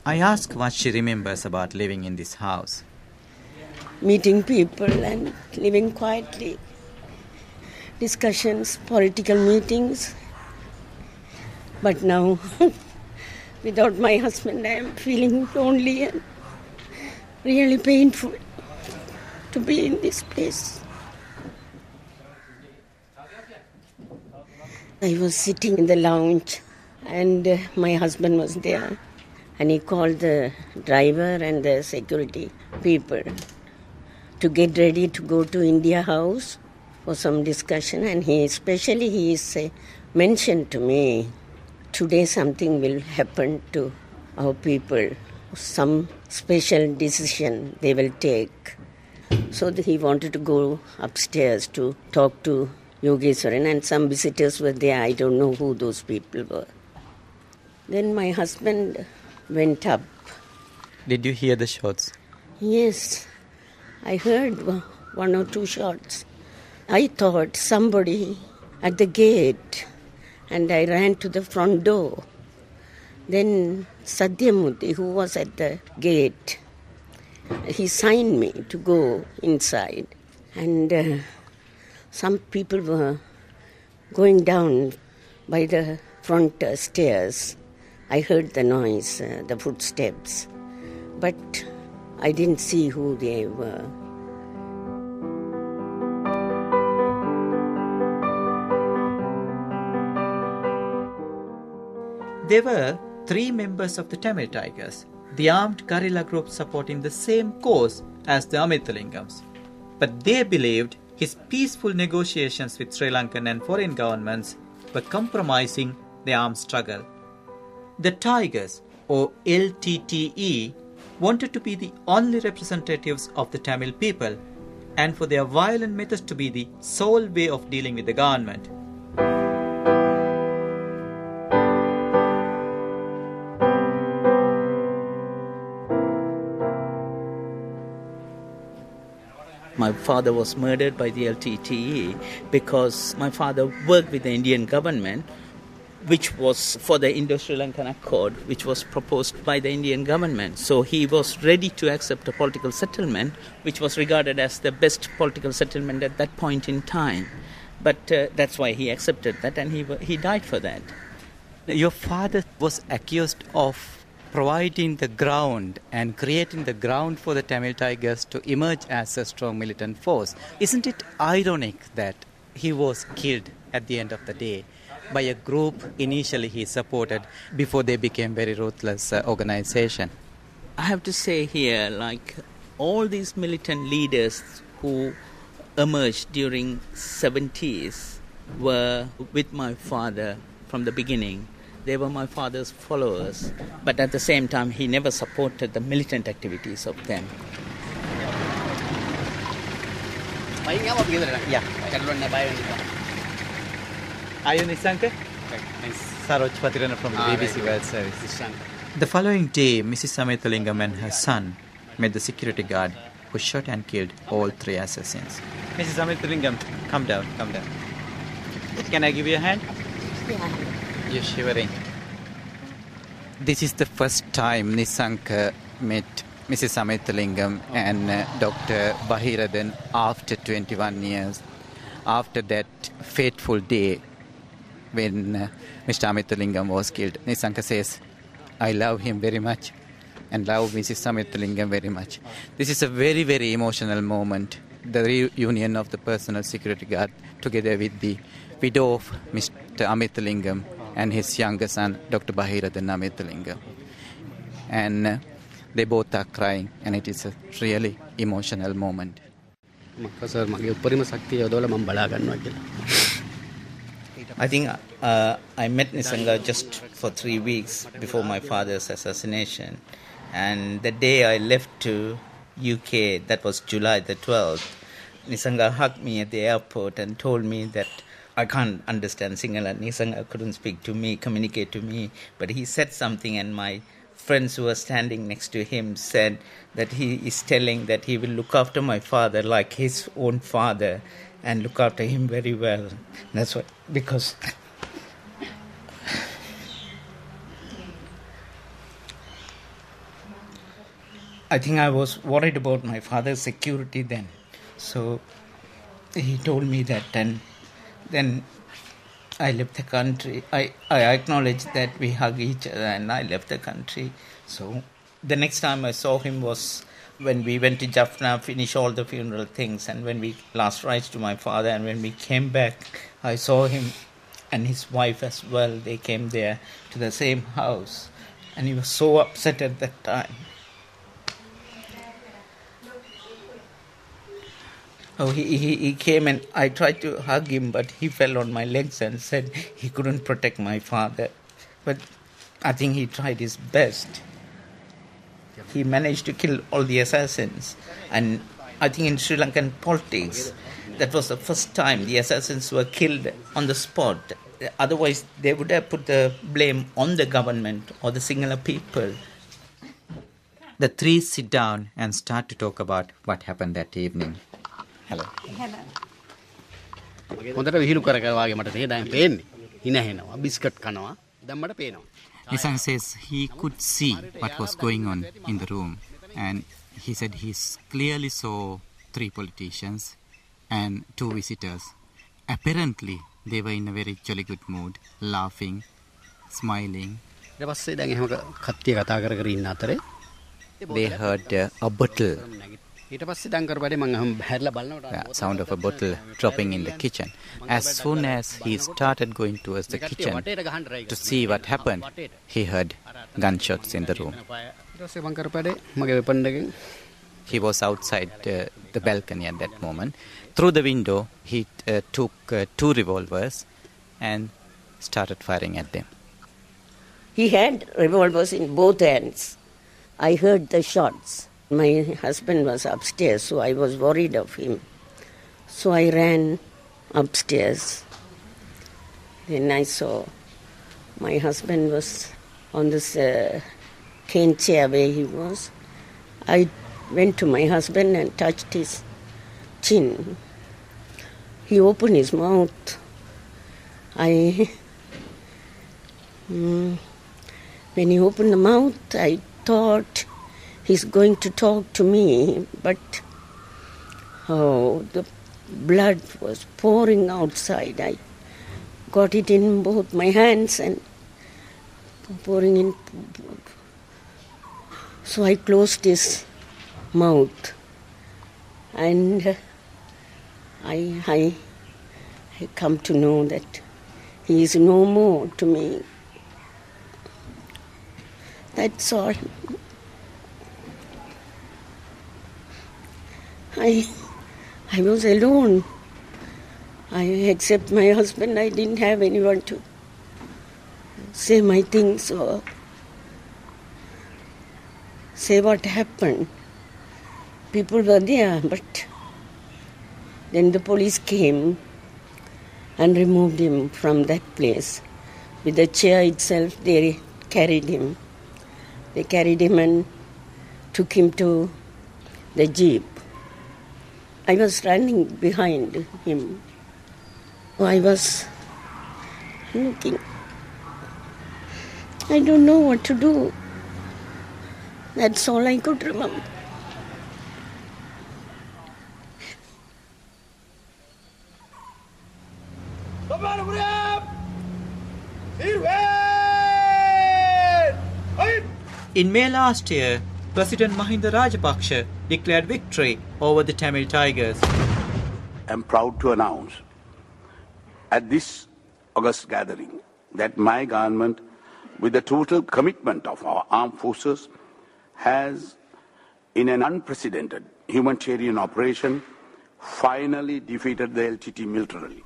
I asked what she remembers about living in this house. Meeting people and living quietly. Discussions, political meetings. But now, without my husband, I am feeling lonely and really painful to be in this place. I was sitting in the lounge and my husband was there, and he called the driver and the security people to get ready to go to India House for some discussion, and he mentioned to me, today something will happen to our people, some special decision they will take. So he wanted to go upstairs to talk to Yogeswaran, and some visitors were there. I don't know who those people were. Then my husband went up. Did you hear the shots? Yes, I heard one or two shots. I thought somebody at the gate, and I ran to the front door. Then Satyamurthy, who was at the gate, he signed me to go inside. And some people were going down by the front stairs. I heard the noise, the footsteps, but I didn't see who they were. There were 3 members of the Tamil Tigers, the armed guerrilla group supporting the same cause as the Amirthalingams. But they believed his peaceful negotiations with Sri Lankan and foreign governments were compromising the armed struggle. The Tigers, or LTTE, wanted to be the only representatives of the Tamil people and for their violent methods to be the sole way of dealing with the government. My father was murdered by the LTTE because my father worked with the Indian government, which was for the Indo-Sri Lankan Accord, which was proposed by the Indian government. So he was ready to accept a political settlement, which was regarded as the best political settlement at that point in time. But that's why he accepted that, and he died for that. Your father was accused of providing the ground and creating the ground for the Tamil Tigers to emerge as a strong militant force. Isn't it ironic that he was killed at the end of the day by a group initially he supported before they became very ruthless organization? I have to say here, like all these militant leaders who emerged during 70s were with my father from the beginning. They were my father's followers, but at the same time, he never supported the militant activities of them. Yeah. Are you Nisanka? Saroj Patirana from the BBC World Service. The following day, Mrs. Amirthalingam and her son met the security guard who shot and killed all 3 assassins. Mrs. Amirthalingam, come down. Can I give you a hand? Yeah. You're shivering. This is the first time Nisanka met Mrs. Amirthalingam and Dr. Bahiradan after 21 years. After that fateful day when Mr. Amirthalingam was killed, Nisanka says, I love him very much and love Mrs. Amirthalingam very much. This is a very, very emotional moment. The reunion of the personal security guard together with the widow of Mr. Amirthalingam and his younger son, Dr. Bahiradan Amirthalingam. And they both are crying, and it is a really emotional moment. I think I met Nisanga just for 3 weeks before my father's assassination. And the day I left to UK, that was July the 12th, Nisanga hugged me at the airport and told me that I can't understand Sinhala. Nisanga couldn't speak to me, communicate to me, but he said something, and my friends who were standing next to him said that he is telling that he will look after my father like his own father and look after him very well. That's what, because I think I was worried about my father's security then. So he told me that, and then I left the country. I acknowledged that we hug each other, and I left the country. So the next time I saw him was when we went to Jaffna, finished all the funeral things, and when we last rites to my father, and when we came back, I saw him and his wife as well. They came there to the same house, and he was so upset at that time. Oh, he came and I tried to hug him, but he fell on my legs and said he couldn't protect my father. But I think he tried his best. He managed to kill all the assassins. And I think in Sri Lankan politics, that was the first time the assassins were killed on the spot. Otherwise, they would have put the blame on the government or the singular people. The three sit down and start to talk about what happened that evening. Hello. Nisang says he could see what was going on in the room, and he said he clearly saw 3 politicians and 2 visitors. Apparently, they were in a very jolly good mood, laughing, smiling. They heard a bottle. Sound of a bottle dropping in the kitchen. As soon as he started going towards the kitchen to see what happened, he heard gunshots in the room. He was outside the balcony at that moment. Through the window, he took 2 revolvers and started firing at them. He had revolvers in both hands. I heard the shots. My husband was upstairs, so I was worried of him. So I ran upstairs. Then I saw my husband was on this cane chair where he was. I went to my husband and touched his chin. He opened his mouth. When he opened the mouth, I thought he's going to talk to me, but the blood was pouring outside. I got it in both my hands and pouring in. So I closed his mouth, and I come to know that he is no more to me. That's all. I was alone. Except my husband, I didn't have anyone to say my things or say what happened. People were there, but then the police came and removed him from that place. With the chair itself, they carried him. They carried him and took him to the jeep. I was running behind him. I was looking. I don't know what to do. That's all I could remember. In May last year, President Mahinda Rajapaksa declared victory over the Tamil Tigers. I am proud to announce at this August gathering that my government, with the total commitment of our armed forces, has, in an unprecedented humanitarian operation, finally defeated the LTT militarily.